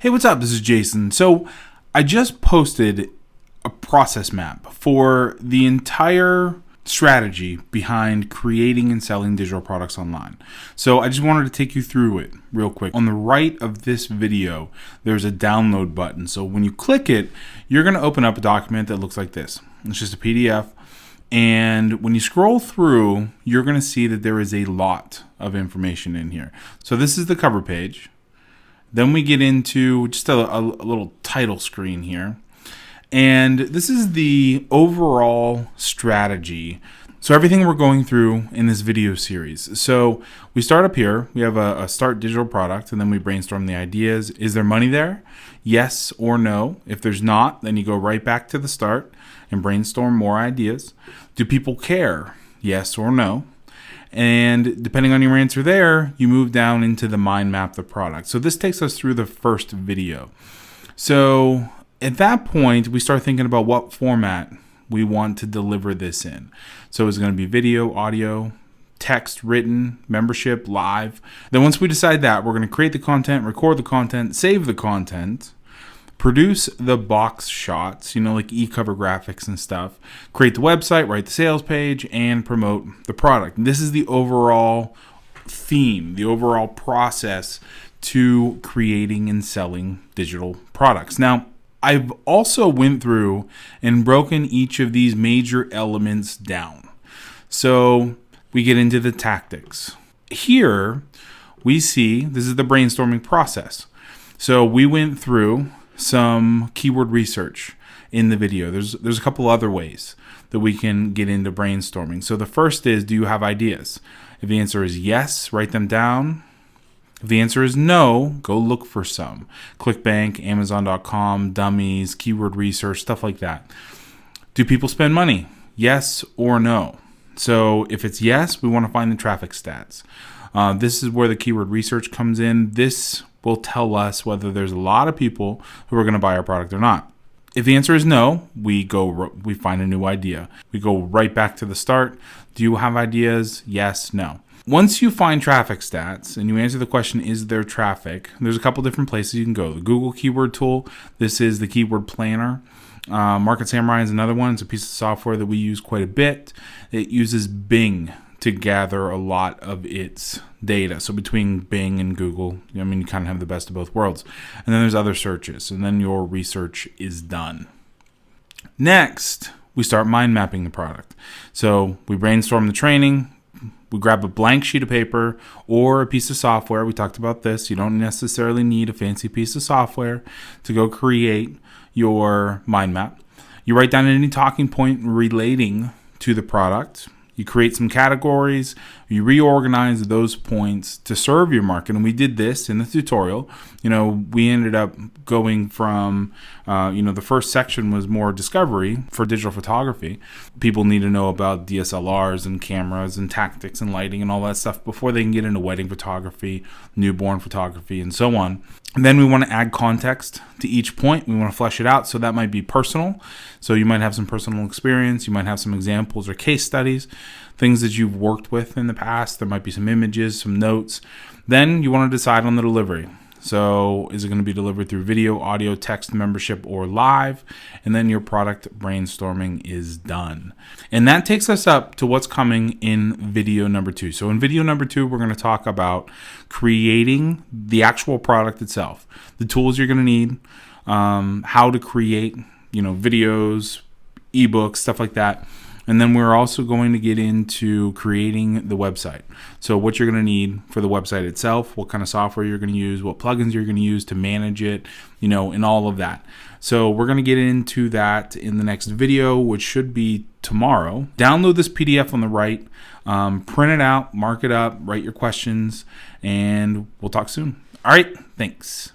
Hey, what's up? This is Jason. So I just posted a process map for the entire strategy behind creating and selling digital products online. So I just wanted to take you through it real quick. On the right of this video, there's a download button. So when you click it, you're going to open up a document that looks like this. It's just a PDF. And when you scroll through, you're going to see that there is a lot of information in here. So this is the cover page. Then we get into just a little title screen here. And this is the overall strategy. So everything we're going through in this video series. So we start up here. We have a start digital product, and then we brainstorm the ideas. Is there money there? Yes or no. If there's not, then you go right back to the start and brainstorm more ideas. Do people care? Yes or no. And depending on your answer there, you move down into the mind map the product. So this takes us through the first video. So at that point, we start thinking about what format we want to deliver this in. So it's going to be video, audio, text, written, membership, live. Then once we decide that, we're going to create the content, record the content, save the content, produce the box shots, like e-cover graphics and stuff, create the website, write the sales page, and promote the product. This is the overall theme, the overall process to creating and selling digital products. Now, I've also went through and broken each of these major elements down. So we get into the tactics. Here we see this is the brainstorming process. So we went through some keyword research in the video. There's a couple other ways that we can get into brainstorming. So the first is, do you have ideas? If the answer is yes, write them down. If the answer is no, go look for some. ClickBank, Amazon.com, dummies, keyword research, stuff like that. Do people spend money? Yes or no? So if it's yes, we want to find the traffic stats. This is where the keyword research comes in. This will tell us whether there's a lot of people who are going to buy our product or not. If the answer is no, we find a new idea. We go right back to the start. Do you have ideas? Yes, no. Once you find traffic stats and you answer the question, is there traffic? There's a couple different places you can go. The Google keyword tool. This is the keyword planner. Market Samurai is another one. It's a piece of software that we use quite a bit. It uses Bing to gather a lot of its data. So between Bing and Google, you kind of have the best of both worlds. And then there's other searches, and then your research is done. Next, we start mind mapping the product. So we brainstorm the training. We grab a blank sheet of paper or a piece of software. We talked about this. You don't necessarily need a fancy piece of software to go create your mind map. You write down any talking point relating to the product. You create some categories, you reorganize those points to serve your market. And we did this in the tutorial. We ended up going from, the first section was more discovery for digital photography. People need to know about DSLRs and cameras and tactics and lighting and all that stuff before they can get into wedding photography, newborn photography, and so on. And then we want to add context to each point. We want to flesh it out. So that might be personal. So you might have some personal experience. You might have some examples or case studies, things that you've worked with in the past. There might be some images, some notes. Then you want to decide on the delivery. So is it going to be delivered through video, audio, text, membership, or live? And then your product brainstorming is done. And that takes us up to what's coming in video number 2. So in video number 2, we're going to talk about creating the actual product itself, the tools you're going to need, how to create, videos, ebooks, stuff like that. And then we're also going to get into creating the website. So what you're going to need for the website itself, what kind of software you're going to use, what plugins you're going to use to manage it, and all of that. So we're going to get into that in the next video, which should be tomorrow. Download this PDF on the right, print it out, mark it up, write your questions, and we'll talk soon. All right, thanks.